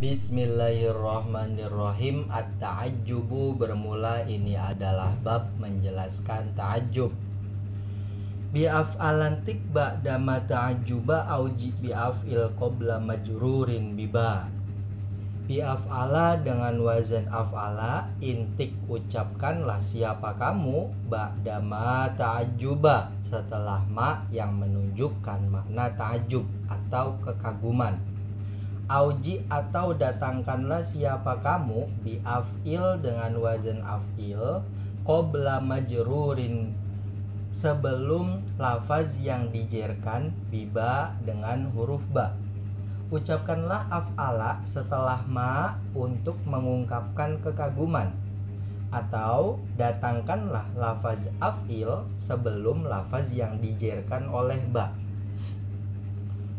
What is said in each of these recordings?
Bismillahirrahmanirrahim. At-ta'ajjubu bermula, ini adalah bab menjelaskan ta'ajjub. Bi'af'alan tikba dama ta'ajjuba auji bi'af'il qabla majrurin biba. Bi'af'ala dengan wazan af'ala, intik ucapkanlah siapa kamu, ba'dama ta'ajjuba setelah ma yang menunjukkan makna ta'ajjub atau kekaguman. Auji atau datangkanlah siapa kamu, bi'af'il dengan wazan af'il, qabla majrurin sebelum lafaz yang dijerkan, biba dengan huruf ba. Ucapkanlah af'ala setelah ma untuk mengungkapkan kekaguman, atau datangkanlah lafaz af'il sebelum lafaz yang dijerkan oleh ba.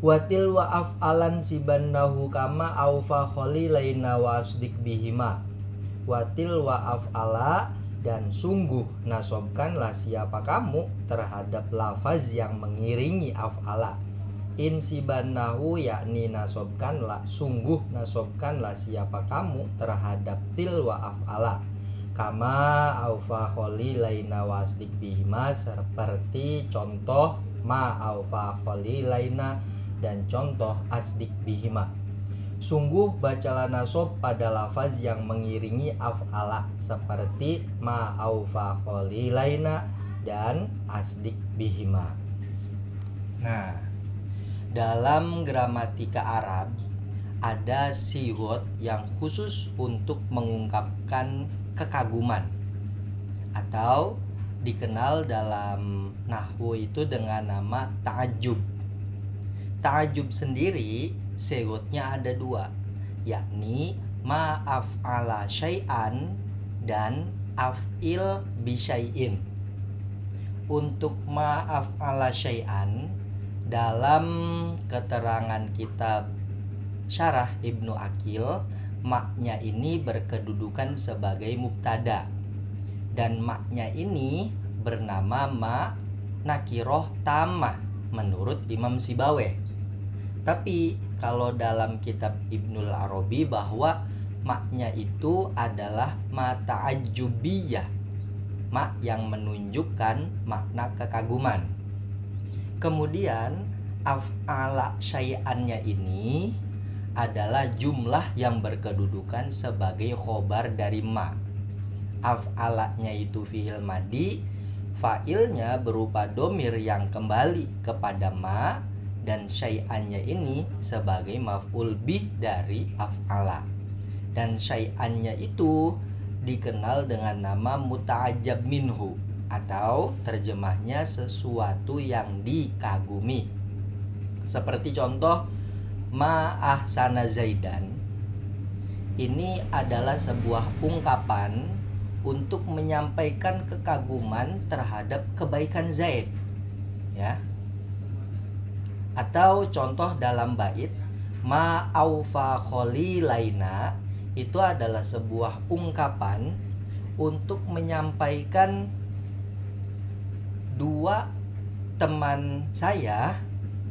Watil wa af'alan sibannahu kama aufa kholilaina wa asdik bihima. Watil wa af'ala, dan sungguh nasobkanlah siapa kamu terhadap lafaz yang mengiringi af'ala. Insibannahu, yakni nasobkanlah, sungguh nasobkanlah siapa kamu terhadap til wa af'ala. Kama aufa kholilaina wa asdik bihima, seperti contoh ma aufa kholilaina dan contoh asdik bihima. Sungguh bacalah nasob pada lafaz yang mengiringi af'ala, seperti ma aufa kholilaina dan asdik bihima. Nah, dalam gramatika Arab ada sigot yang khusus untuk mengungkapkan kekaguman, atau dikenal dalam nahwu itu dengan nama ta'ajjub. Ta'ajjub sendiri segotnya ada dua, yakni ma'af'ala syai'an dan af'il bisyai'in. Untuk ma'af'ala syai'an, dalam keterangan kitab Syarah Ibnu Aqil, maknya ini berkedudukan sebagai mubtada, dan maknya ini bernama ma nakiroh tamah menurut Imam Sibaweh. Tapi kalau dalam kitab Ibnul Arabi bahwa maknya itu adalah ma ta'ajjubiyah, mak yang menunjukkan makna kekaguman. Kemudian af'ala syai'annya ini adalah jumlah yang berkedudukan sebagai khobar dari ma. Af'alanya itu fi'il madi, fa'ilnya berupa domir yang kembali kepada ma, dan syai'annya ini sebagai maf'ul bih dari af'ala. Dan syai'annya itu dikenal dengan nama muta'ajjab minhu, atau terjemahnya sesuatu yang dikagumi. Seperti contoh ma ahsana zaidan. Ini adalah sebuah ungkapan untuk menyampaikan kekaguman terhadap kebaikan Zaid, ya. Atau contoh dalam bait ma aufa kholilaina, itu adalah sebuah ungkapan untuk menyampaikan dua teman saya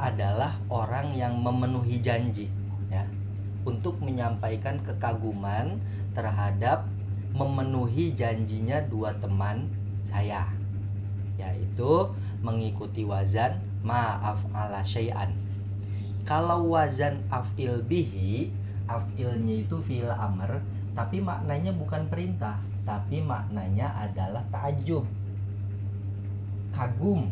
adalah orang yang memenuhi janji, ya, untuk menyampaikan kekaguman terhadap memenuhi janjinya dua teman saya, yaitu mengikuti wazan ma'af'ala syai'an. Kalau wazan af'il bihi, af'ilnya itu fi'il amr, tapi maknanya bukan perintah, tapi maknanya adalah ta'ajjub, kagum.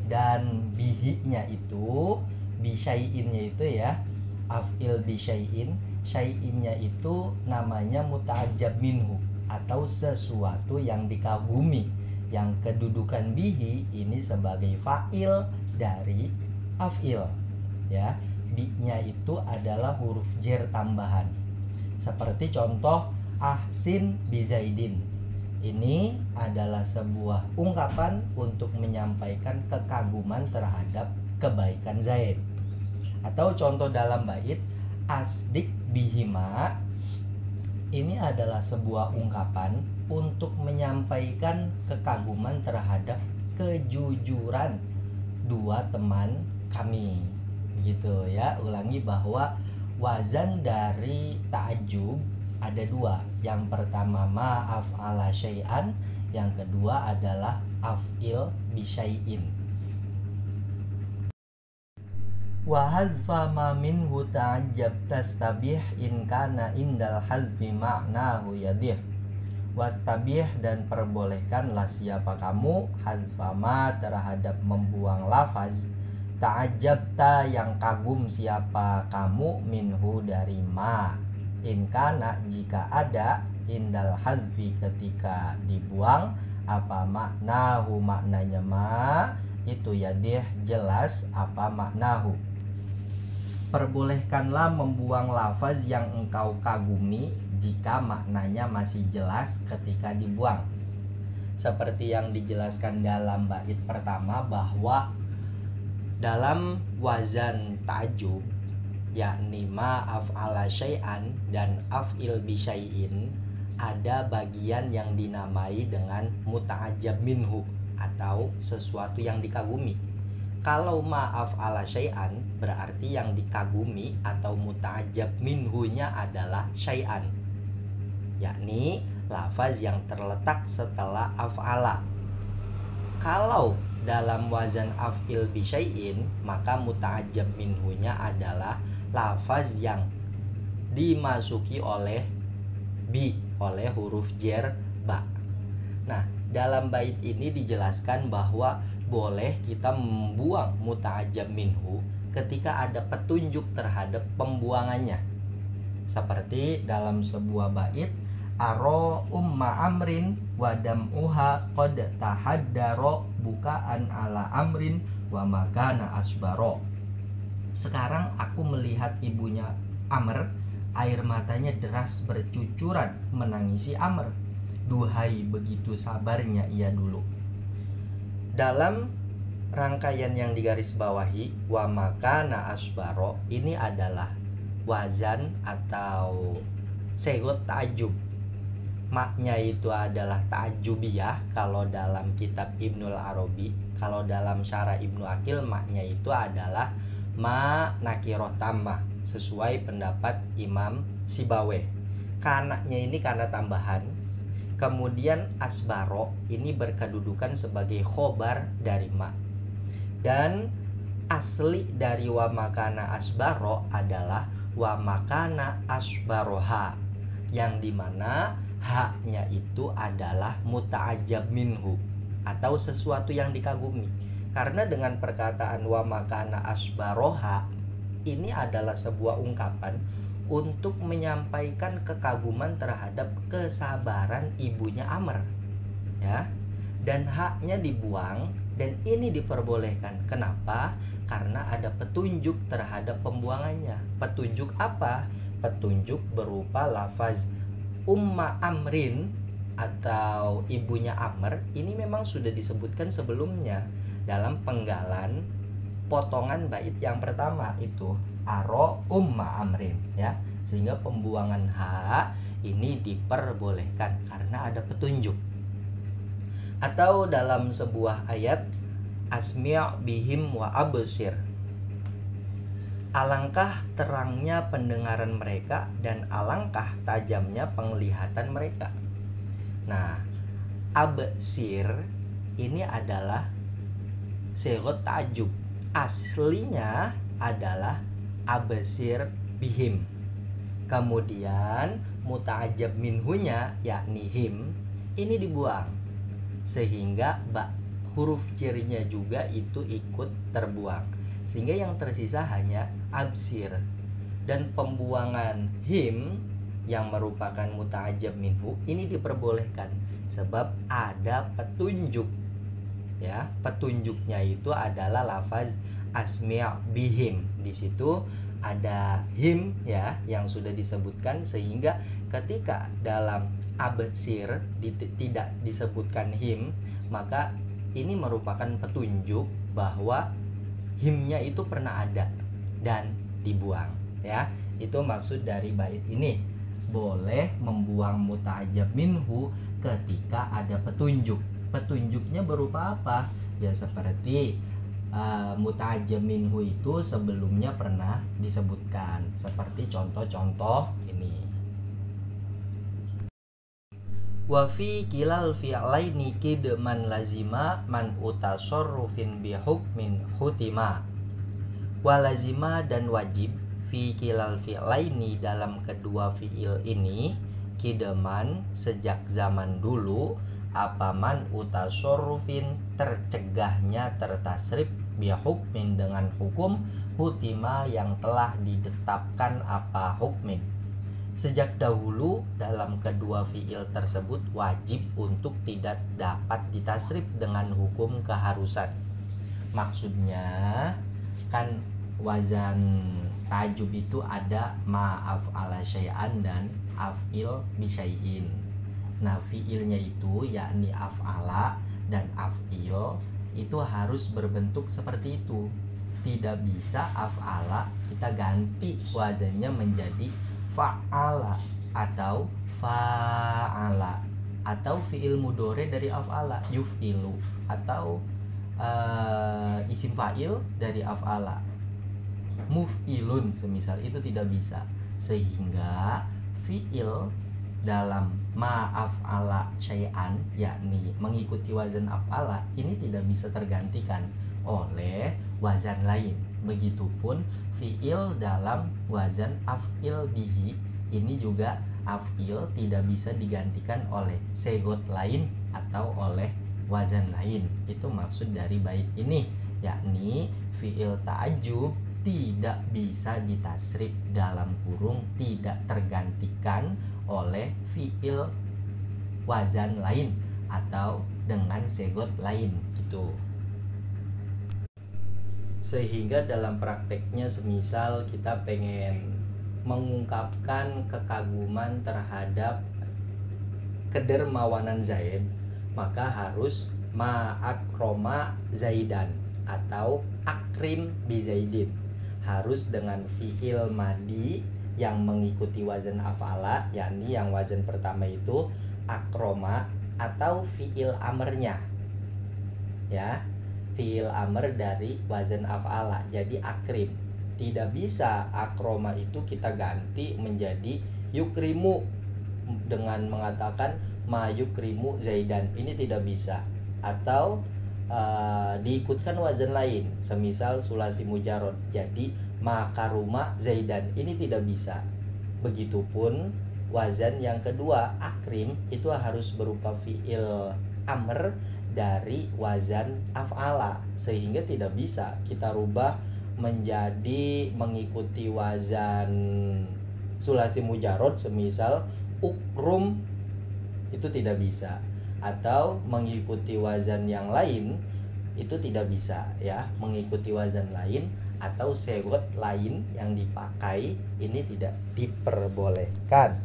Dan bihi-nya itu, bisyai'innya itu, ya, af'il bisyai'in, syai'innya itu namanya muta'ajjab minhu, atau sesuatu yang dikagumi, yang kedudukan bihi ini sebagai fa'il dari af'il, ya. Bi-nya itu adalah huruf jer tambahan, seperti contoh ahsin bizaidin. Ini adalah sebuah ungkapan untuk menyampaikan kekaguman terhadap kebaikan Zaid. Atau contoh dalam bait asdik bihima, ini adalah sebuah ungkapan untuk menyampaikan kekaguman terhadap kejujuran dua teman kami, gitu ya. Ulangi bahwa wazan dari ta'ajjub ada dua. Yang pertama ma af'ala syai'an, yang kedua adalah af'il bisyai'in. Wa hadzfa ma minhu ta'ajjab tastabih in kana indal hadzfi ma'nahu yadih. Wastabih, dan perbolehkanlah siapa kamu hadzfama terhadap membuang lafaz ta'ajabta yang kagum siapa kamu minhu dari ma in kana jika ada indal hazfi ketika dibuang apa maknahu maknanya ma itu yadih jelas apa maknahu. Perbolehkanlah membuang lafaz yang engkau kagumi jika maknanya masih jelas ketika dibuang. Seperti yang dijelaskan dalam bait pertama bahwa dalam wazan ta'ajjub yakni ma af'ala syai'an dan af'il bi syai'in ada bagian yang dinamai dengan muta'ajjab minhu atau sesuatu yang dikagumi. Kalau ma af'ala syai'an berarti yang dikagumi atau muta'ajjab minhunya adalah syai'an, yakni lafaz yang terletak setelah af'ala. Kalau dalam wazan af'il bi syai'in maka muta'ajjab minhunya adalah lafaz yang dimasuki oleh oleh huruf jar ba. Nah, dalam bait ini dijelaskan bahwa boleh kita membuang muta'ajjab minhu ketika ada petunjuk terhadap pembuangannya. Seperti dalam sebuah bait aro umma amrin wa dam'uha qad tahaddaro bukaan ala amrin wa makana asbaro. Sekarang aku melihat ibunya Amr, air matanya deras bercucuran menangisi Amr. Duhai begitu sabarnya ia dulu. Dalam rangkaian yang digarisbawahi wa makana asbaro ini adalah wazan atau segot ta'ajjub. Maknya itu adalah ta'ajjubiyah kalau dalam kitab Ibnul Arabi. Kalau dalam syarah Ibnu Aqil maknya itu adalah ma nakiroh tamah sesuai pendapat Imam Sibaweh. Kanaknya ini kana tambahan. Kemudian asbaro ini berkedudukan sebagai khobar dari ma. Dan asli dari wa makana asbaro adalah wa makana asbaroha, yang dimana haknya itu adalah muta'ajjab minhu atau sesuatu yang dikagumi. Karena dengan perkataan wa makana asbaroha ini adalah sebuah ungkapan untuk menyampaikan kekaguman terhadap kesabaran ibunya Amr, ya. Dan haknya dibuang, dan ini diperbolehkan. Kenapa? Karena ada petunjuk terhadap pembuangannya. Petunjuk apa? Petunjuk berupa lafaz umma amrin atau ibunya Amr. Ini memang sudah disebutkan sebelumnya dalam penggalan potongan bait yang pertama itu aro umma amrin, ya. Sehingga pembuangan ha ini diperbolehkan karena ada petunjuk. Atau dalam sebuah ayat asmi' bihim wa absir, alangkah terangnya pendengaran mereka dan alangkah tajamnya penglihatan mereka. Nah, absir ini adalah sighah ta'ajjub. Aslinya adalah absir bihim. Kemudian muta'ajjab minhunya yakni him ini dibuang, sehingga huruf cirinya juga itu ikut terbuang, sehingga yang tersisa hanya absir. Dan pembuangan him yang merupakan muta'ajjab minhu ini diperbolehkan sebab ada petunjuk, ya. Petunjuknya itu adalah lafaz asmi' bihim. Di situ ada him, ya, yang sudah disebutkan, sehingga ketika dalam absir tidak disebutkan him, maka ini merupakan petunjuk bahwa himnya itu pernah ada dan dibuang, ya. Itu maksud dari bait ini. Boleh membuang muta'ajjab minhu ketika ada petunjuk. Petunjuknya berupa apa? Ya seperti muta'ajjab minhu itu sebelumnya pernah disebutkan tergantikan, seperti contoh-contoh ini. Wa fi kilal fi'laini kidman lazima man utasorrufin bihukmin hutima. Wa lazima dan wajib fi kilal fi'laini dalam kedua fi'il ini kideman sejak zaman dulu apaman utasorrufin tercegahnya tertasrif bihukmin dengan hukum hutima yang telah ditetapkan apa hukmin. Sejak dahulu dalam kedua fi'il tersebut wajib untuk tidak dapat ditasrif dengan hukum keharusan. Maksudnya kan wazan tajub itu ada ma'af'ala syai'an dan af'il bisyai'in. Nah, fi'ilnya itu yakni af'ala dan af'il itu harus berbentuk seperti itu. Tidak bisa af'ala kita ganti wazannya menjadi fa'ala atau fa'ala, atau fi'il mudhari dari af'ala yuf'ilu, atau isim fa'il dari af'ala muf'ilun semisal, itu tidak bisa. Sehingga fi'il dalam ma'af'ala syai'an yakni mengikuti wazan af'ala ini tidak bisa tergantikan oleh wazan lain. Begitupun fi'il dalam wazan af'il bihi ini juga af'il tidak bisa digantikan oleh segot lain atau oleh wazan lain. Itu maksud dari bait ini, yakni fi'il ta'ajjub tidak bisa ditasrif dalam kurung tidak tergantikan oleh fi'il wazan lain atau dengan segot lain gitu. Sehingga dalam prakteknya semisal kita pengen mengungkapkan kekaguman terhadap kedermawanan Zaid, maka harus ma'akroma Zaidan atau akrim bi Zaidin. Harus dengan fi'il madi yang mengikuti wazan af'ala, yakni yang wazan pertama itu akroma, atau fi'il amrnya ya, fi'il amr dari wazan af'ala jadi akrim. Tidak bisa akroma itu kita ganti menjadi yukrimu dengan mengatakan ma yukrimu Zaidan, ini tidak bisa. Atau diikutkan wazan lain semisal sulasi mujarrad jadi makaruma Zaidan, ini tidak bisa. Begitupun wazan yang kedua akrim itu harus berupa fi'il amr dari wazan af'ala, sehingga tidak bisa kita rubah menjadi mengikuti wazan sulasi mujarrad semisal ukrum, itu tidak bisa. Atau mengikuti wazan yang lain itu tidak bisa ya, mengikuti wazan lain atau segot lain yang dipakai ini tidak diperbolehkan.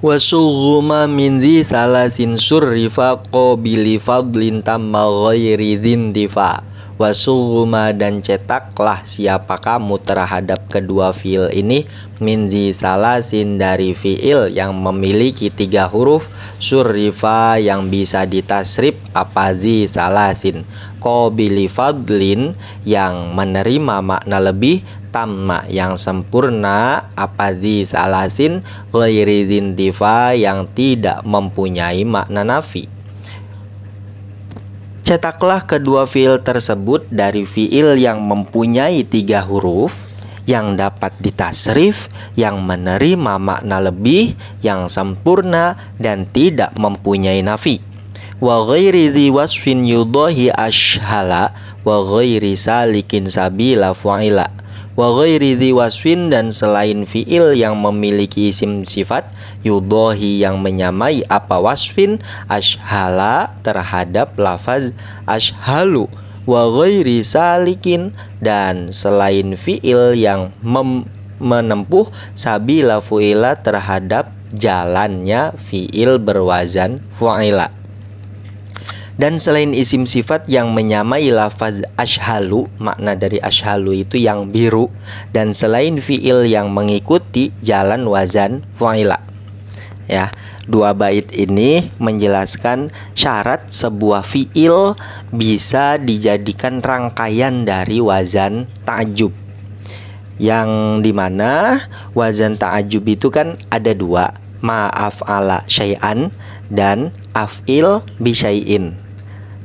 Wasughuma min dzi salasin surrifa qabili fadlin tamma ghairi dzindifa. Wasughuma dan cetaklah siapa kamu terhadap kedua fiil ini min dzi salasin dari fiil yang memiliki 3 huruf, surrifa yang bisa ditasrif apa dzi salasin, qabili fadlin yang menerima makna lebih, tamma yang sempurna apa dzi salasin, ghairi dzindifa yang tidak mempunyai makna nafi. Cetaklah kedua fiil tersebut dari fiil yang mempunyai 3 huruf, yang dapat ditasrif, yang menerima makna lebih, yang sempurna dan tidak mempunyai nafi. Wa ghairi dzi wasfin yudahi ashhala wa ghairi salikin sabila fu'ila. Wa ghairi dzi wasfin dan selain fiil yang memiliki isim sifat, yudahi yang menyamai apa wasfin, ashhala terhadap lafaz ashhalu, wa ghairi salikin dan selain fiil yang menempuh sabila fu'ila terhadap jalannya fiil berwazan fu'ila. Dan selain isim sifat yang menyamai lafaz ashhalu, makna dari ashhalu itu yang biru, dan selain fiil yang mengikuti jalan wazan fu'ila. Ya, 2 bait ini menjelaskan syarat sebuah fiil bisa dijadikan rangkaian dari wazan ta'jub. yang dimana wazan ta'ajub itu kan ada dua, ma'af'ala syai'an dan af'il bisyai'in.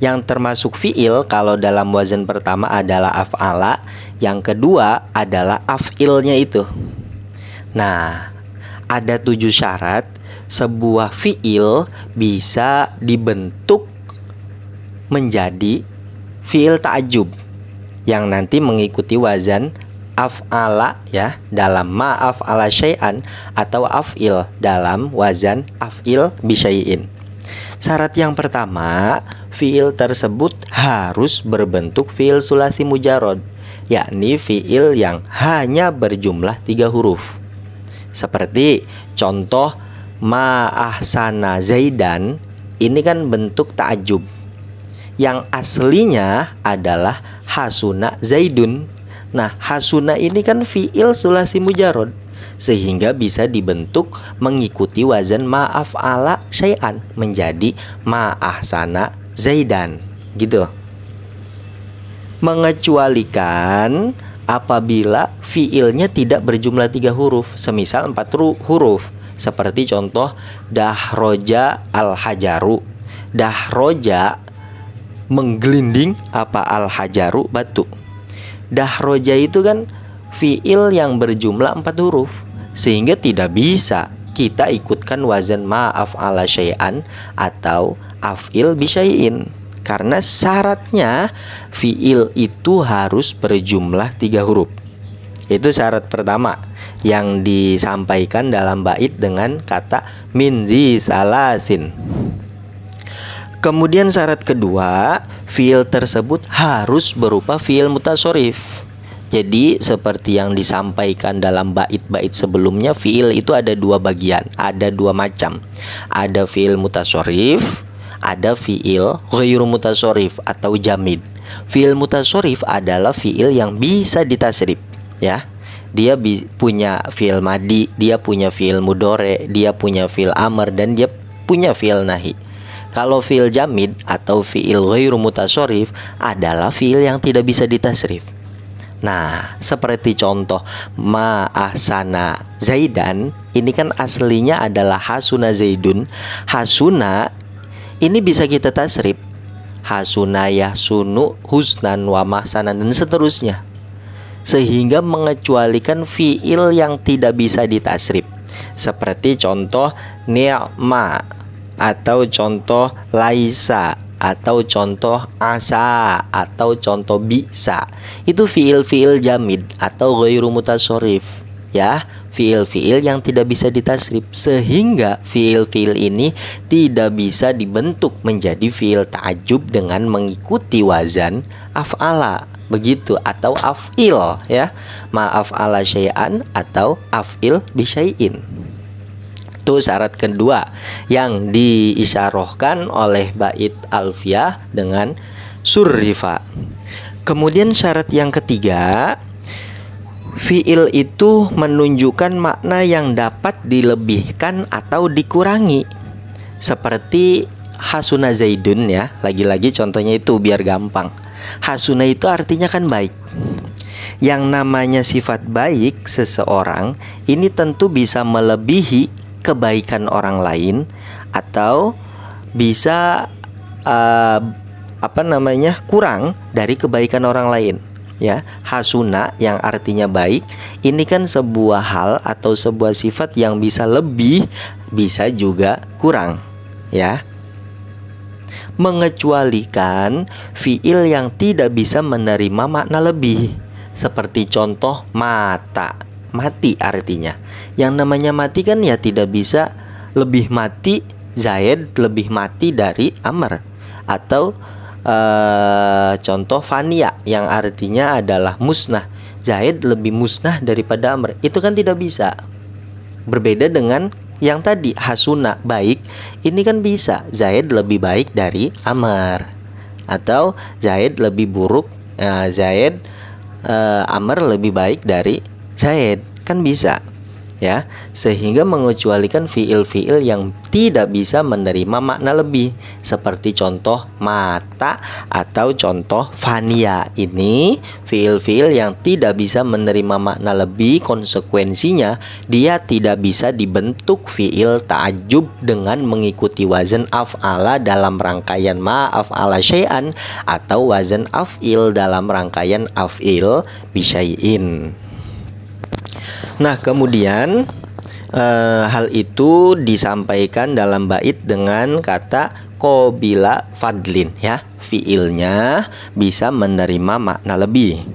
Yang termasuk fi'il kalau dalam wazan pertama adalah af'ala, yang kedua adalah af'ilnya itu. Nah, ada 7 syarat sebuah fi'il bisa dibentuk menjadi fi'il ta'ajub yang nanti mengikuti wazan af'ala ya, dalam ma'af'ala syai'an, atau af'il dalam wazan af'il bisyai'in. Syarat yang pertama, fi'il tersebut harus berbentuk fi'il sulasi mujarrad, yakni fi'il yang hanya berjumlah 3 huruf. Seperti contoh ma'ahsana zaidan, ini kan bentuk ta'ajub. Yang aslinya adalah hasuna zaidun. Nah, hasuna ini kan fi'il sulasi mujarrad, sehingga bisa dibentuk mengikuti wazan ma'af'ala syai'an menjadi ma'ahsana zaidan, gitu. Mengecualikan apabila fi'ilnya tidak berjumlah 3 huruf, semisal 4 huruf, seperti contoh dahroja al-hajaru. Dahroja menggelinding, apa al-hajaru batu. Dahroja itu kan fi'il yang berjumlah 4 huruf, sehingga tidak bisa kita ikutkan wazan ma'af'ala syai'an atau af'il bisyai'in, karena syaratnya fi'il itu harus berjumlah 3 huruf. Itu syarat pertama yang disampaikan dalam bait dengan kata min zi salasin. Kemudian syarat kedua, fi'il tersebut harus berupa fi'il mutasharrif. Jadi seperti yang disampaikan dalam bait-bait sebelumnya, fi'il itu ada 2 bagian, ada 2 macam. Ada fi'il mutasharrif, ada fi'il ghairu mutasharrif atau jamid. Fi'il mutasharrif adalah fi'il yang bisa ditasrif, ya. Dia punya fi'il madi, dia punya fi'il mudhari, dia punya fi'il amr, dan dia punya fi'il nahi. Kalau fi'il jamid atau fi'il ghairu mutasharrif adalah fi'il yang tidak bisa ditasrif. Nah, seperti contoh ma'ahsana zaidan, ini kan aslinya adalah hasuna zaidun. Hasuna ini bisa kita tasrif, hasuna yahsunu husnan wa mahsanan, dan seterusnya, sehingga mengecualikan fi'il yang tidak bisa ditasrif, seperti contoh ni'ma, atau contoh laisa, atau contoh asa, atau contoh bisa. Itu fiil-fiil jamid atau ghairu mutasharrif, ya, fiil-fiil yang tidak bisa ditasrif, sehingga fiil-fiil ini tidak bisa dibentuk menjadi fiil ta'ajub dengan mengikuti wazan af'ala, begitu, atau af'il, ya, ma'af'ala syai'an atau af'il bisyai'in. Itu syarat kedua yang diisyarahkan oleh bait alfiyah dengan surrifa. Kemudian syarat yang ketiga, fi'il itu menunjukkan makna yang dapat dilebihkan atau dikurangi. Seperti hasuna zaidun, ya. Lagi-lagi contohnya itu biar gampang. Hasuna itu artinya kan baik. Yang namanya sifat baik seseorang ini tentu bisa melebihi kebaikan orang lain, atau bisa kurang dari kebaikan orang lain, ya. Hasuna yang artinya baik ini kan sebuah hal atau sebuah sifat yang bisa lebih, bisa juga kurang, ya. Mengecualikan fi'il yang tidak bisa menerima makna lebih, seperti contoh mata, mati artinya. Yang namanya mati kan ya tidak bisa lebih mati Zaid lebih mati dari Amr. Atau contoh fania yang artinya adalah musnah, Zaid lebih musnah daripada Amr. Itu kan tidak bisa. Berbeda dengan yang tadi hasuna baik, ini kan bisa Zaid lebih baik dari Amr, atau Zaid lebih buruk, Amr lebih baik dari Zaid, kan bisa. ya, sehingga mengecualikan fiil-fiil yang tidak bisa menerima makna lebih, seperti contoh mata atau contoh fania. Ini fiil-fiil yang tidak bisa menerima makna lebih, konsekuensinya dia tidak bisa dibentuk fiil ta'ajjub dengan mengikuti wazan af'ala dalam rangkaian ma af'ala syai'an atau wazan af'il dalam rangkaian af'il bisyai'in. Nah, kemudian hal itu disampaikan dalam bait dengan kata qobila fadlin, ya. Fiilnya bisa menerima makna lebih.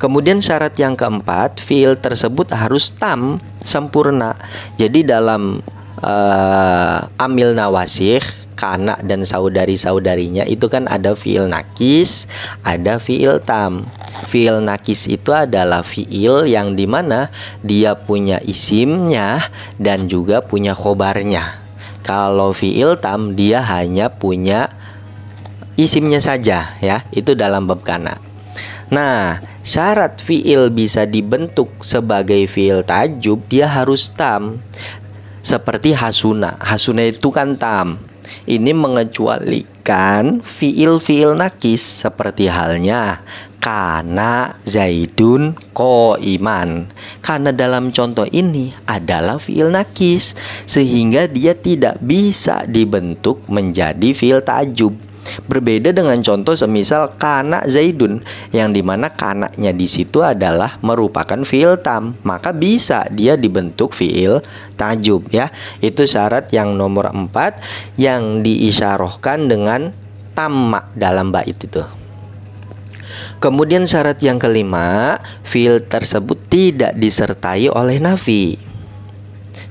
Kemudian syarat yang keempat, fiil tersebut harus tam, sempurna. Jadi dalam amil nawasikh, kana dan saudari-saudarinya itu kan ada fiil nakis, ada fiil tam. Fiil nakis itu adalah fiil yang dimana dia punya isimnya dan juga punya khobarnya. Kalau fiil tam dia hanya punya isimnya saja, ya. Itu dalam bab kana. Nah, syarat fiil bisa dibentuk sebagai fiil ta'ajjub dia harus tam. Seperti hasuna. Hasuna itu kan tam. Ini mengecualikan fiil-fiil nakis seperti halnya kana zaidun qoiman. Karena dalam contoh ini adalah fiil nakis, sehingga dia tidak bisa dibentuk menjadi fiil ta'ajjub. Berbeda dengan contoh semisal kana zaidun, yang dimana kananya di situ adalah merupakan fiil tam, maka bisa dia dibentuk fiil ta'ajjub, ya. Itu syarat yang nomor 4 yang diisyarahkan dengan tamma dalam bait itu. Kemudian syarat yang kelima, fiil tersebut tidak disertai oleh nafi.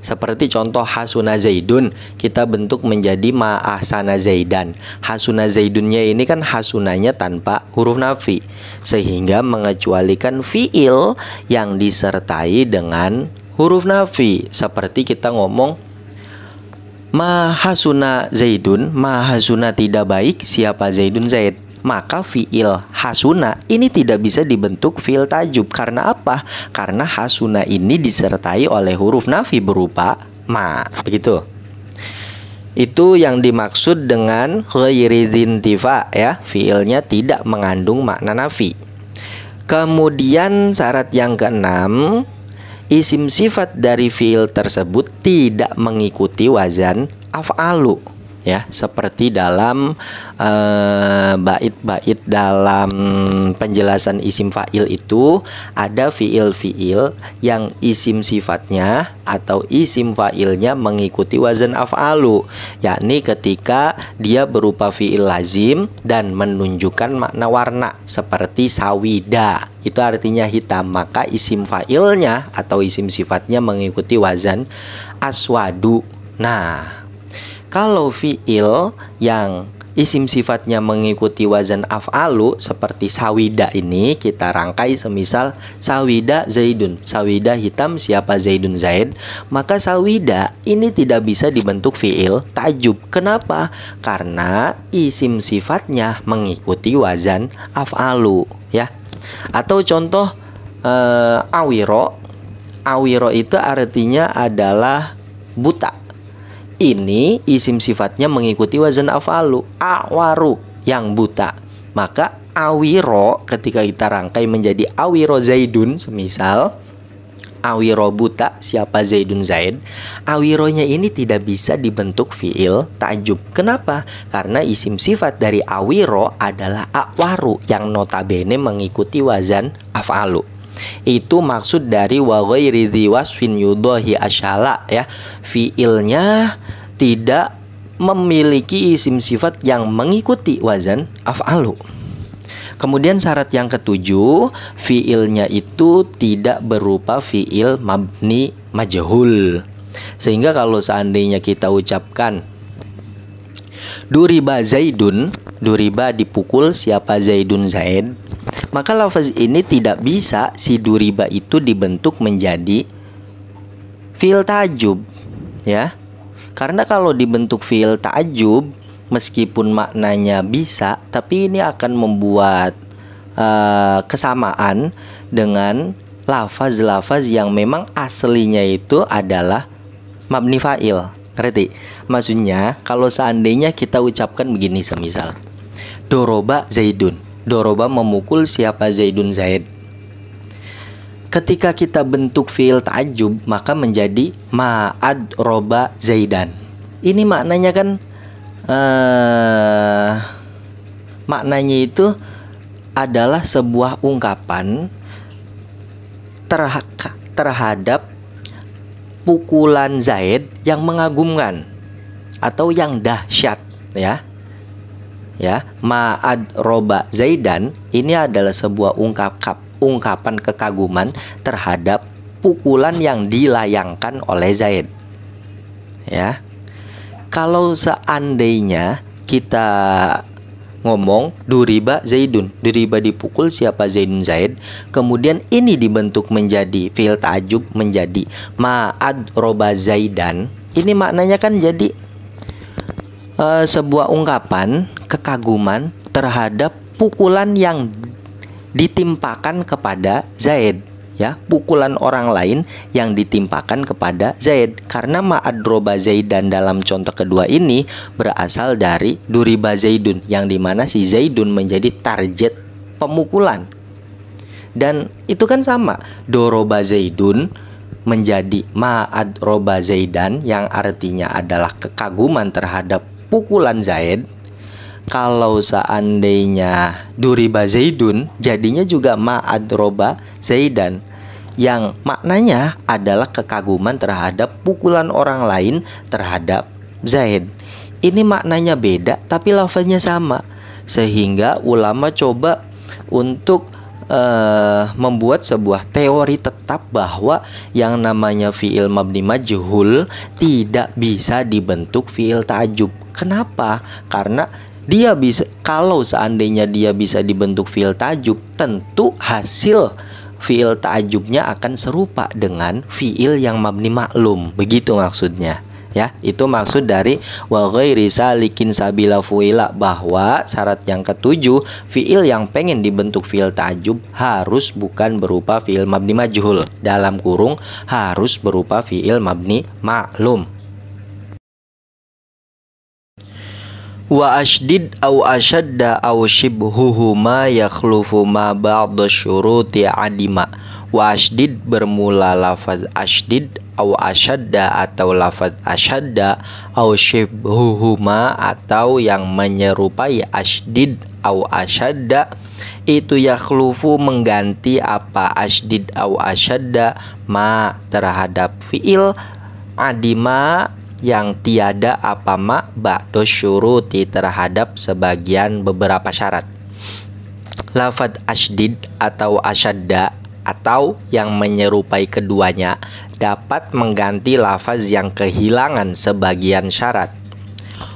Seperti contoh hasuna zaidun, kita bentuk menjadi ma'ahsana zaidan. Hasuna zaidunnya ini kan hasunanya tanpa huruf nafi, sehingga mengecualikan fiil yang disertai dengan huruf nafi. Seperti kita ngomong mahasuna zaidun, mahasuna tidak baik siapa zaidun zaid. Maka fiil hasuna ini tidak bisa dibentuk fiil ta'ajjub. Karena apa? Karena hasuna ini disertai oleh huruf nafi berupa ma, begitu. Itu yang dimaksud dengan ghairi dzintifa, ya. Fiilnya tidak mengandung makna nafi. Kemudian syarat yang keenam, isim sifat dari fiil tersebut tidak mengikuti wazan af'alu, ya. Seperti dalam bait-bait dalam penjelasan isim fa'il itu ada fiil-fiil yang isim sifatnya atau isim fa'ilnya mengikuti wazan af'alu, yakni ketika dia berupa fiil lazim dan menunjukkan makna warna, seperti sawida, itu artinya hitam, maka isim fa'ilnya atau isim sifatnya mengikuti wazan aswadu. Nah, kalau fiil yang isim sifatnya mengikuti wazan af'alu seperti sawida ini kita rangkai semisal sawida zaidun, sawida hitam siapa zaidun zaid, maka sawida ini tidak bisa dibentuk fiil ta'ajjub. Kenapa? Karena isim sifatnya mengikuti wazan af'alu, ya. Atau contoh awiro. Awiro itu artinya adalah buta. Ini isim sifatnya mengikuti wazan af'alu, awaru, yang buta. Maka awiro ketika kita rangkai menjadi awiro zaidun, semisal awiro buta siapa zaidun zaid, awironya ini tidak bisa dibentuk fiil ta'ajjub. Kenapa? Karena isim sifat dari awiro adalah awaru yang notabene mengikuti wazan af'alu. Itu maksud dari wa ghairi dzi wasfin yudahi asyala, ya. Fiilnya tidak memiliki isim sifat yang mengikuti wazan af'alu. Kemudian syarat yang ketujuh, fiilnya itu tidak berupa fiil mabni majhul. Sehingga kalau seandainya kita ucapkan duriba zaidun, duriba dipukul siapa zaidun zaid, maka lafaz ini tidak bisa si duriba itu dibentuk menjadi fiil ta'ajjub, ya. Karena kalau dibentuk fiil ta'ajjub, meskipun maknanya bisa, tapi ini akan membuat kesamaan dengan lafaz-lafaz yang memang aslinya itu adalah mabni fa'il. Ngerti? Maksudnya kalau seandainya kita ucapkan begini, semisal doroba Zaidun, doroba memukul siapa? Zaidun, Zaid. Ketika kita bentuk fi'il ta'ajub, maka menjadi ma'ad roba Zaidan. Ini maknanya kan maknanya itu adalah sebuah ungkapan terhadap pukulan Zaid yang mengagumkan atau yang dahsyat, ya. Ma'ad roba Zaidan ini adalah sebuah ungkapan kekaguman terhadap pukulan yang dilayangkan oleh Zaid, ya. Kalau seandainya kita ngomong duriba Zaidun, duriba dipukul siapa? Zaidun, Zaid. Kemudian ini dibentuk menjadi fi'il ta'ajub, menjadi ma'ad roba Zaidan. Ini maknanya kan jadi sebuah ungkapan kekaguman terhadap pukulan yang ditimpakan kepada Zaid, ya, pukulan orang lain yang ditimpakan kepada Zaid. Karena ma'ad roba Zaidan dalam contoh kedua ini berasal dari duriba Zaidun, yang dimana si Zaidun menjadi target pemukulan. Dan itu kan sama, doroba Zaidun menjadi ma'ad roba Zaidan, yang artinya adalah kekaguman terhadap pukulan Zaid. Kalau seandainya duriba Zaidun, jadinya juga ma'ad roba Zaidan, yang maknanya adalah kekaguman terhadap pukulan orang lain terhadap Zaid. Ini maknanya beda tapi lafaznya sama, sehingga ulama coba untuk membuat sebuah teori tetap bahwa yang namanya fi'il mabni majhul tidak bisa dibentuk fi'il ta'ajub. Kenapa? Karena dia bisa, kalau seandainya dia bisa dibentuk fi'il ta'ajub, tentu hasil fi'il ta'ajubnya akan serupa dengan fi'il yang mabni maklum. Begitu maksudnya, ya. Itu maksud dari wa ghairi salikin sabila fu'ila, bahwa syarat yang ketujuh, fi'il yang pengen dibentuk fi'il ta'ajub harus bukan berupa fi'il mabni majhul, dalam kurung harus berupa fi'il mabni maklum. Wa asydid au asyadda au shibhuhuma yakhlufu ma ba'da syuruti adima. Wa asydid bermula lafaz asydid, au asyadda atau lafaz asyadda, au shibhuhuma atau yang menyerupai asydid au asyadda, itu yakhlufu mengganti apa? Asydid au asyadda ma terhadap fi'il, adima yang tiada apa? Ma ba'da syuruti terhadap sebagian beberapa syarat. Lafaz asydid atau asyadda atau yang menyerupai keduanya dapat mengganti lafaz yang kehilangan sebagian syarat.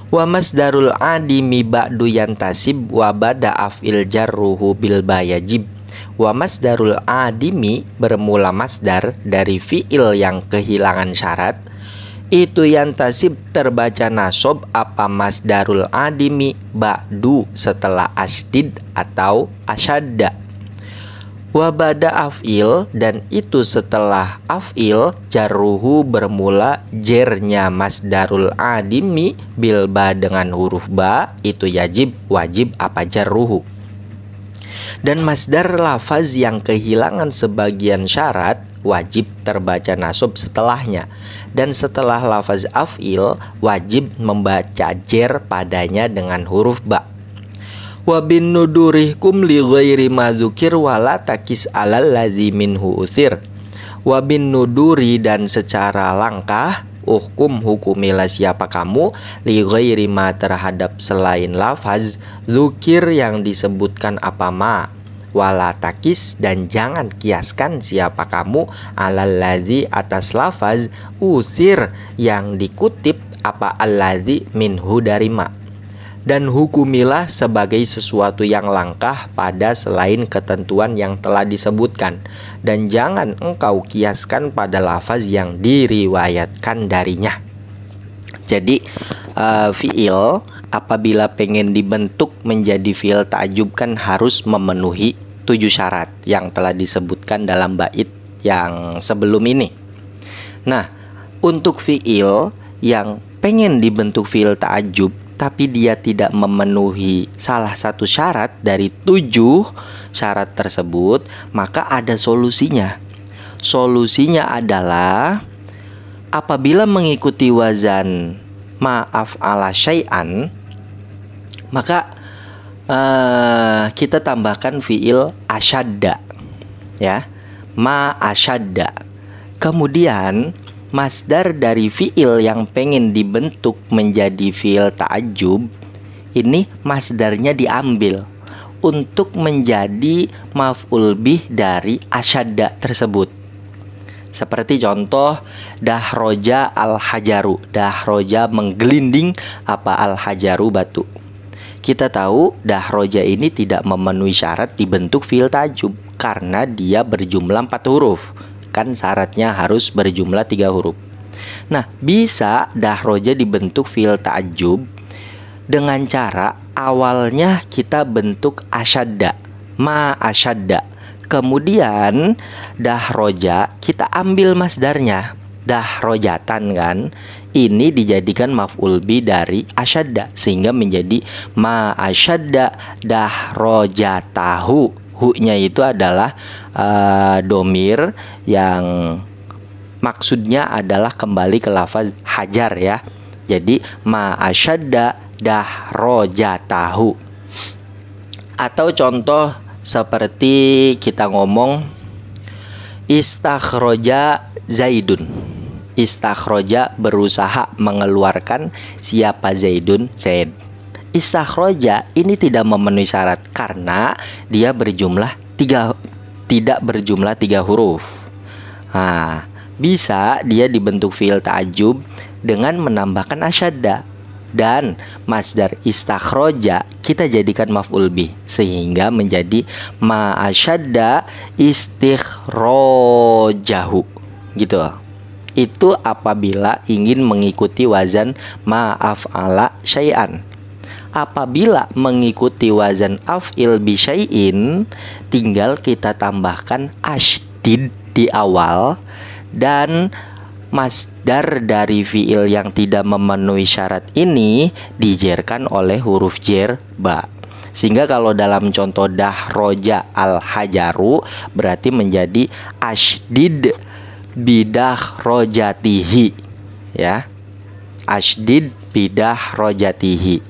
Wa masdarul adimi ba'du yantasib wa bada af'il jarruhu bil bayajib. Wa masdarul adimi bermula masdar dari fi'il yang kehilangan syarat, itu yantasib terbaca nasob apa? Masdarul adimi ba'du setelah asydid atau asyadda. Wabada af'il, dan itu setelah af'il jarruhu bermula jernya masdarul adimi bil ba dengan huruf ba, itu wajib apa? Jarruhu. Dan masdar lafaz yang kehilangan sebagian syarat wajib terbaca nasob setelahnya, dan setelah lafaz af'il wajib membaca jer padanya dengan huruf ba. Wa bin nudurihkum li ghairi madzukir wala takis alal ladzi minhu usir. Wa bin nuduri, dan secara langkah, hukumilah siapa kamu, li ghairi ma terhadap selain lafaz zukir yang disebutkan apa? Ma. Wala takis, dan jangan kiaskan siapa kamu, alal ladzi atas lafaz usir yang dikutip apa? Alladzi minhu dari ma. Dan hukumilah sebagai sesuatu yang langkah pada selain ketentuan yang telah disebutkan, dan jangan engkau kiaskan pada lafaz yang diriwayatkan darinya. Jadi fi'il apabila pengen dibentuk menjadi fi'il ta'ajub kan harus memenuhi 7 syarat yang telah disebutkan dalam bait yang sebelum ini. Nah, untuk fiil yang pengen dibentuk fiil ta'ajjub tapi dia tidak memenuhi salah satu syarat dari 7 syarat tersebut, maka ada solusinya. Solusinya adalah apabila mengikuti wazan ma'af'ala syai'an, maka kita tambahkan fiil asyadda, ya, ma asyadda. Kemudian masdar dari fiil yang pengen dibentuk menjadi fiil ta'ajjub ini masdarnya diambil untuk menjadi maf'ul bih dari asyadda tersebut. Seperti contoh dahroja al-hajaru. Dahroja menggelinding apa al-hajaru batu. Kita tahu dahroja ini tidak memenuhi syarat dibentuk fiil ta'ajjub karena dia berjumlah 4 huruf. Kan syaratnya harus berjumlah 3 huruf. Nah, bisa dahroja dibentuk fiil ta'ajjub dengan cara awalnya kita bentuk asyadda, ma asyadda. Kemudian dahroja kita ambil masdarnya, dahrojatan kan. Ini dijadikan maf'ul bi dari asyadda sehingga menjadi ma asyadda dahrojatahu. Hu-nya itu adalah domir yang maksudnya adalah kembali ke lafaz hajar, ya. Jadi ma asyadda dahrojatahu. Atau contoh seperti kita ngomong istakhroja Zaidun. Istakhroja berusaha mengeluarkan siapa Zaidun, Zaid. Istakhroja ini tidak memenuhi syarat karena dia tidak berjumlah 3 huruf. Nah, bisa dia dibentuk fiil ta'ajjub dengan menambahkan asyadda, dan masdar istakhroja kita jadikan maf'ul bih sehingga menjadi ma asyadda istikhrojahu, gitu. Itu apabila ingin mengikuti wazan ma'af'ala syai'an. Apabila mengikuti wazan af'il bi syai'in, tinggal kita tambahkan asydid di awal, dan masdar dari fiil yang tidak memenuhi syarat ini dijerkan oleh huruf jer ba. Sehingga kalau dalam contoh dahroja al-hajaru berarti menjadi asydid bidah rojatihi, ya. Asydid bidah rojatihi.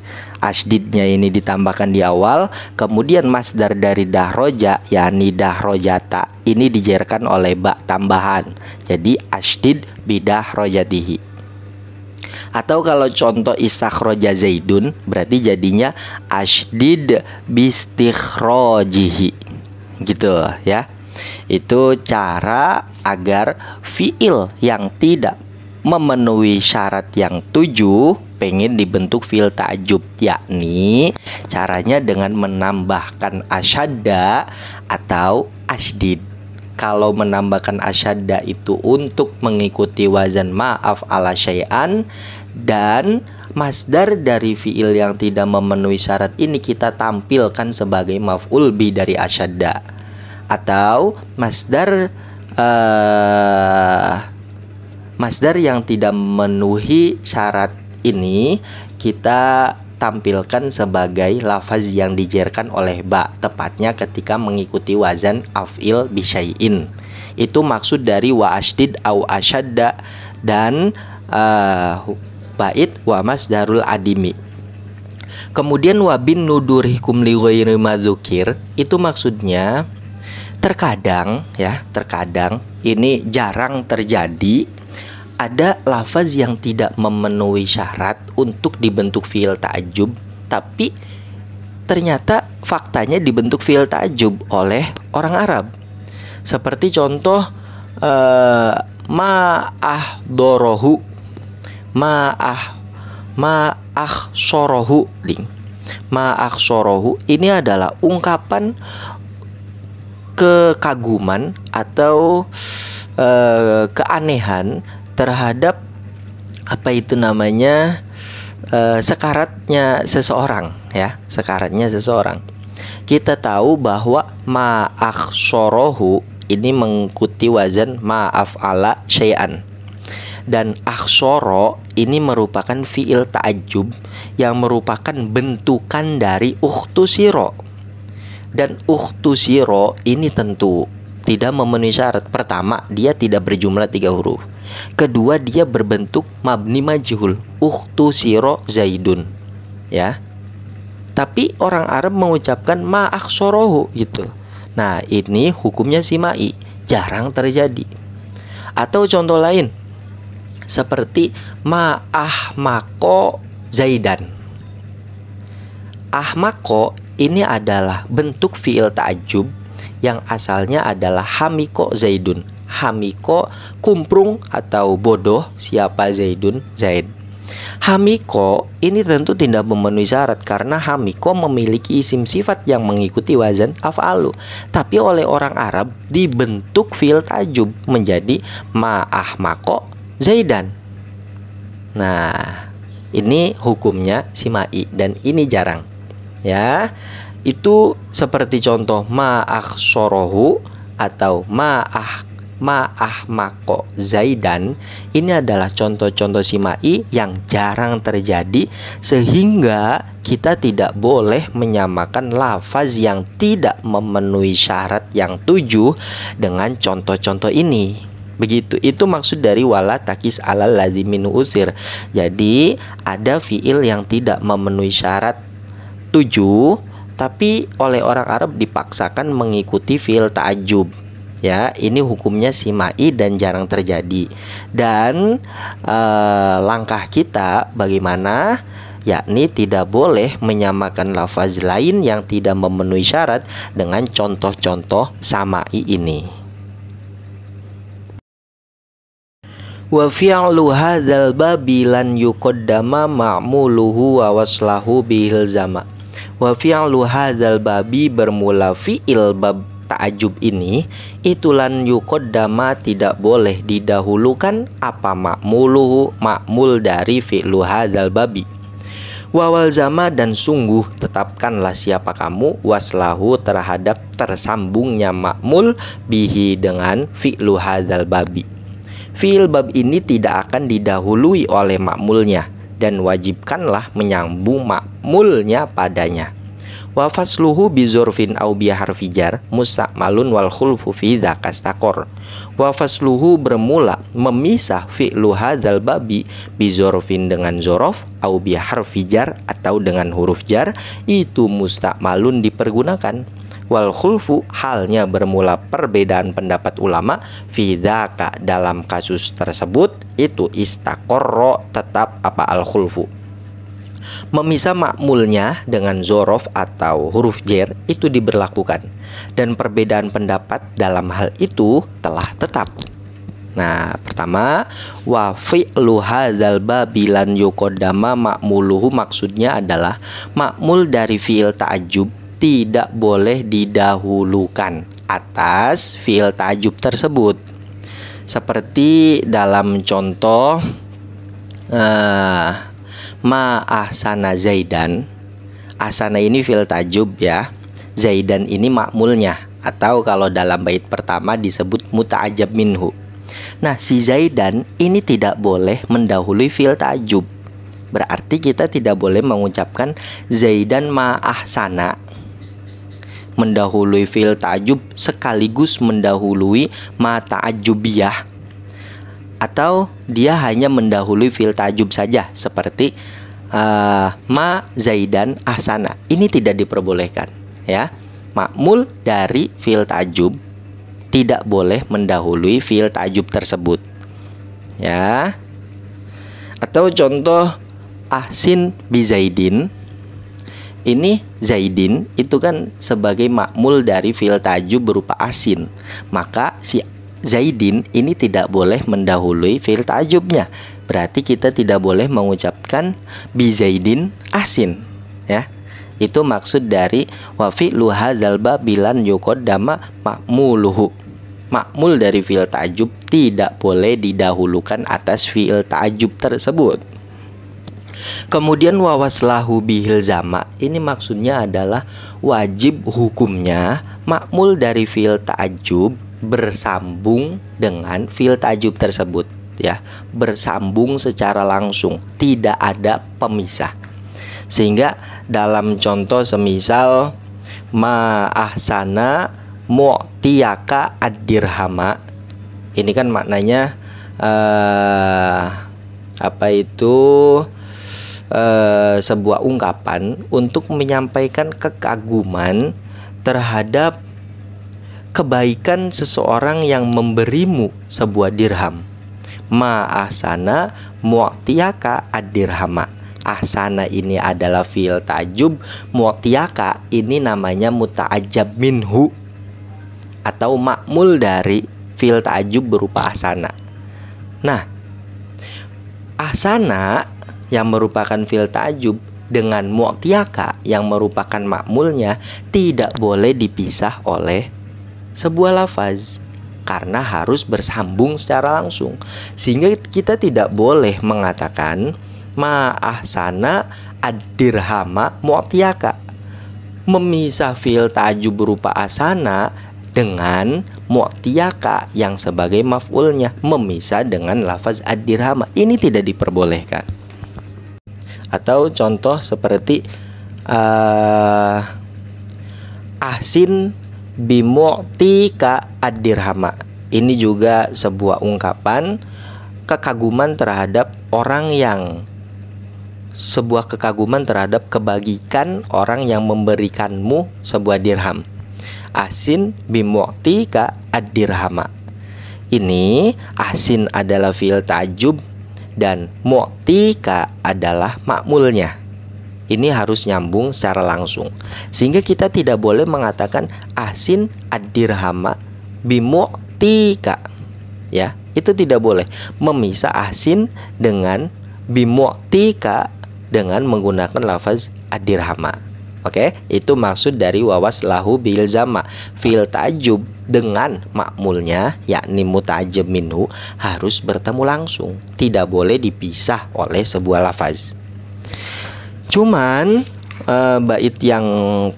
Asydidnya ini ditambahkan di awal, kemudian masdar dari dahroja yakni dahrojata ini dijerkan oleh ba tambahan, jadi asydid bidah rojatihi. Atau kalau contoh istakhroja Zaidun berarti jadinya asydid bistikhrojihi, gitu, ya. Itu cara agar fiil yang tidak memenuhi syarat yang 7 pengen dibentuk fiil ta'ajjub, yakni caranya dengan menambahkan asyadda atau asydid. Kalau menambahkan asyadda itu untuk mengikuti wazan ma'af'ala syai'an, dan masdar dari fiil yang tidak memenuhi syarat ini kita tampilkan sebagai maf'ul bi dari asyadda. Atau masdar yang tidak memenuhi syarat ini kita tampilkan sebagai lafaz yang dijerkan oleh ba, tepatnya ketika mengikuti wazan af'il bi syai'in. Itu maksud dari wa asydid au asyadda dan bait wa masdarul adimi. Kemudian wa bin nudurikum li ghairi madzukir, itu maksudnya terkadang, ya, terkadang ini jarang terjadi, ada lafaz yang tidak memenuhi syarat untuk dibentuk fiil ta'ajjub, tapi ternyata faktanya dibentuk fiil ta'ajjub oleh orang Arab. Seperti contoh ma'ahdorohu, ma'akhsorohu. Ma'akhsorohu ini adalah ungkapan kekaguman atau keanehan terhadap apa itu namanya sekaratnya seseorang, ya, sekaratnya seseorang. Kita tahu bahwa ma'akhsorohu ini mengikuti wazan ma'af'ala syai'an. Dan akhsoro ini merupakan fi'il ta'ajub yang merupakan bentukan dari ukhtusiro. Dan ukhtusiro ini tentu tidak memenuhi syarat. Pertama, dia tidak berjumlah 3 huruf. Kedua, dia berbentuk mabni majhul, ukhtusiro zaidun, ya. Tapi orang Arab mengucapkan ma'akhsorohu gitu. Nah, ini hukumnya simai, jarang terjadi. Atau contoh lain seperti ma'ahmako zaidan. Ahmako ini adalah bentuk fi'il ta'ajub yang asalnya adalah hamiko zaidun. Hamiko kumprung atau bodoh siapa zaidun, zaid. Hamiko ini tentu tidak memenuhi syarat karena hamiko memiliki isim sifat yang mengikuti wazan af'alu. Tapi oleh orang Arab dibentuk fi'il ta'ajub menjadi ma'ahmako zaidan. Nah, ini hukumnya simai dan ini jarang, ya. Itu seperti contoh ma'akhsorohu atau ma'ahmako zaidan. Ini adalah contoh-contoh simai yang jarang terjadi, sehingga kita tidak boleh menyamakan lafaz yang tidak memenuhi syarat yang 7 dengan contoh-contoh ini. Begitu, itu maksud dari wala takis alal lazimin usir. Jadi ada fiil yang tidak memenuhi syarat 7, tapi oleh orang Arab dipaksakan mengikuti fiil ta'ajub. Ya, ini hukumnya simai dan jarang terjadi. Dan langkah kita bagaimana? Yakni tidak boleh menyamakan lafaz lain yang tidak memenuhi syarat dengan contoh-contoh samai ini. Wa fi'lu hadzal babi lan yuqaddama ma'muluhu wa waslahu bihil zama. Wa fi'lu hadzal babi bermula fi'il bab ta'ajub ini itu lan yuqaddama tidak boleh didahulukan apa ma'muluhu, ma'mul dari fi'lu hadzal babi. Wawal zama dan sungguh tetapkanlah siapa kamu waslahu terhadap tersambungnya ma'mul bihi dengan fi'lu hadzal babi. Fi'il bab ini tidak akan didahului oleh ma'mulnya dan wajibkanlah menyambung ma'mulnya padanya. Wa fasluhu bizurfin au bi harfi jar mustaqmalun wal khulfu fi dzakastaqor. Wa fasluhu bermula memisah fi'lu hadzal babi bizurfin dengan zorof au bi harfi jar atau dengan huruf jar itu mustaqmalun dipergunakan. Wal khulfu halnya bermula perbedaan pendapat ulama fi dzaka dalam kasus tersebut itu istaqorro tetap apa al khulfu. Memisah ma'mulnya dengan zorof atau huruf jar itu diberlakukan dan perbedaan pendapat dalam hal itu telah tetap. Nah, pertama wa fi'lu hadzal babi lan yuqaddama ma'muluhu maksudnya adalah ma'mul dari fi'il ta'ajub tidak boleh didahulukan atas fi'il ta'ajub tersebut. Seperti dalam contoh ma'ahsana zaidan. Ahsana ini fi'il ta'ajub ya. Zaidan ini ma'mulnya, atau kalau dalam bait pertama disebut muta'ajab minhu. Nah, si zaidan ini tidak boleh mendahului fi'il ta'ajub. Berarti kita tidak boleh mengucapkan zaidan ma'ahsana mendahului fi'il ta'ajub sekaligus mendahului ma ta'ajubiyah, atau dia hanya mendahului fi'il ta'ajub saja seperti ma zaidan ahsana. Ini tidak diperbolehkan ya. Ma'mul dari fi'il ta'ajub tidak boleh mendahului fi'il ta'ajub tersebut ya. Atau contoh ahsin bi zaidin. Ini zaidin itu kan sebagai ma'mul dari fi'il ta'ajub berupa asin. Maka si zaidin ini tidak boleh mendahului fi'il ta'ajubnya. Berarti kita tidak boleh mengucapkan bi zaidin asin ya. Itu maksud dari wa fi'lu hadzal babi lan yuqaddama ma'muluhu. Ma'mul dari fi'il ta'ajub tidak boleh didahulukan atas fi'il ta'ajub tersebut. Kemudian wawaslahu bihil zama, ini maksudnya adalah wajib hukumnya makmul dari fi'il ta'ajjub bersambung dengan fi'il ta'ajjub tersebut, ya, bersambung secara langsung, tidak ada pemisah. Sehingga dalam contoh semisal ma ahsana mu'tiyaka ad-dirhama, ini kan maknanya sebuah ungkapan untuk menyampaikan kekaguman terhadap kebaikan seseorang yang memberimu sebuah dirham. Ma ahsana mu'tiyaka ad-dirhama. Ahsana ini adalah fi'il ta'ajjub, mu'tiyaka ini namanya muta'ajjab minhu atau makmul dari fi'il ta'ajjub berupa ahsana. Nah, ahsana yang merupakan fi'il ta'ajjub dengan mu'tiyaka yang merupakan makmulnya tidak boleh dipisah oleh sebuah lafaz karena harus bersambung secara langsung. Sehingga kita tidak boleh mengatakan ma ahsana ad-dirhama mu'tiyaka, memisah fi'il ta'ajjub berupa ahsana dengan mu'tiyaka yang sebagai maf'ulnya, memisah dengan lafaz ad-dirhama. Ini tidak diperbolehkan. Atau contoh seperti ahsin bimu'tika ad-dirhama. Ini juga sebuah ungkapan kekaguman terhadap orang yang sebuah kekaguman terhadap kebajikan orang yang memberikanmu sebuah dirham. Ahsin bimu'tika ad-dirhama. Ini ahsin adalah fi'il ta'ajjub dan mu'tika adalah makmulnya. Ini harus nyambung secara langsung. Sehingga kita tidak boleh mengatakan ahsin ad-dirhama bimu'tika. Ya, itu tidak boleh. Memisah ahsin dengan bimu'tika dengan menggunakan lafaz ad-dirhama. Oke, itu maksud dari wawaslahu bil zama. Fi'il ta'ajjub dengan makmulnya yakni muta'ajjab minhu harus bertemu langsung, tidak boleh dipisah oleh sebuah lafaz. Cuman bait yang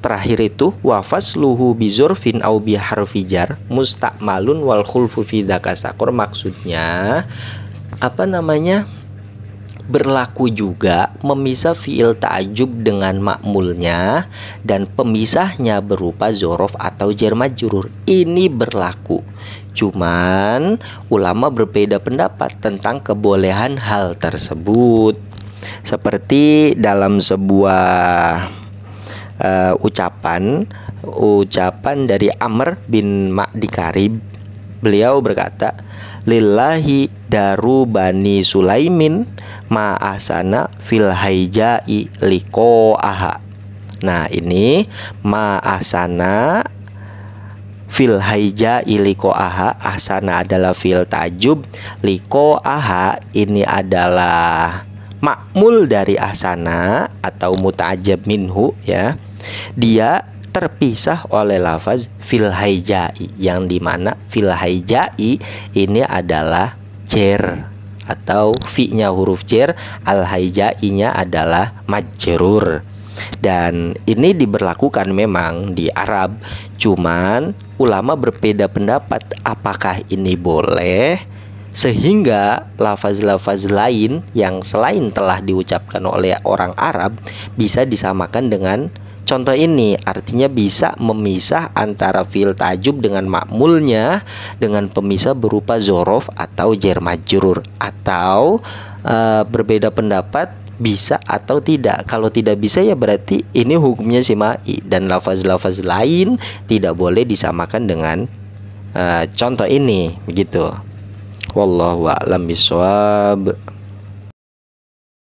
terakhir itu wafasluhu bizurfin au bi harfi jar musta'malun wal khulfu fi dzakasakur, maksudnya berlaku juga memisah fi'il ta'ajjub dengan makmulnya dan pemisahnya berupa zorof atau jar majrur. Ini berlaku. Cuman ulama berbeda pendapat tentang kebolehan hal tersebut. Seperti dalam sebuah ucapan dari Amr bin Ma'di Karib, beliau berkata, lillahi daru bani Sulaimin ma ahsana fil haijai liqa'aha. Nah, ini ma ahsana fil haijai liqa'aha, ahsana adalah fi'il ta'ajjub, liqa'aha ini adalah makmul dari ahsana atau muta'ajjab minhu, ya. Dia terpisah oleh lafaz fil haijai, yang dimana fil haijai ini adalah jar atau fi-nya huruf jar, al haijai-nya adalah majrur. Dan ini diberlakukan memang di Arab, cuman ulama berbeda pendapat apakah ini boleh, sehingga lafaz-lafaz lain yang selain telah diucapkan oleh orang Arab bisa disamakan dengan contoh ini. Artinya bisa memisah antara fi'il ta'ajjub dengan makmulnya dengan pemisah berupa zorof atau jar majrur. Atau berbeda pendapat bisa atau tidak. Kalau tidak bisa ya berarti ini hukumnya simai dan lafaz-lafaz lain tidak boleh disamakan dengan contoh ini, begitu. Wallahu a'lam bishawab.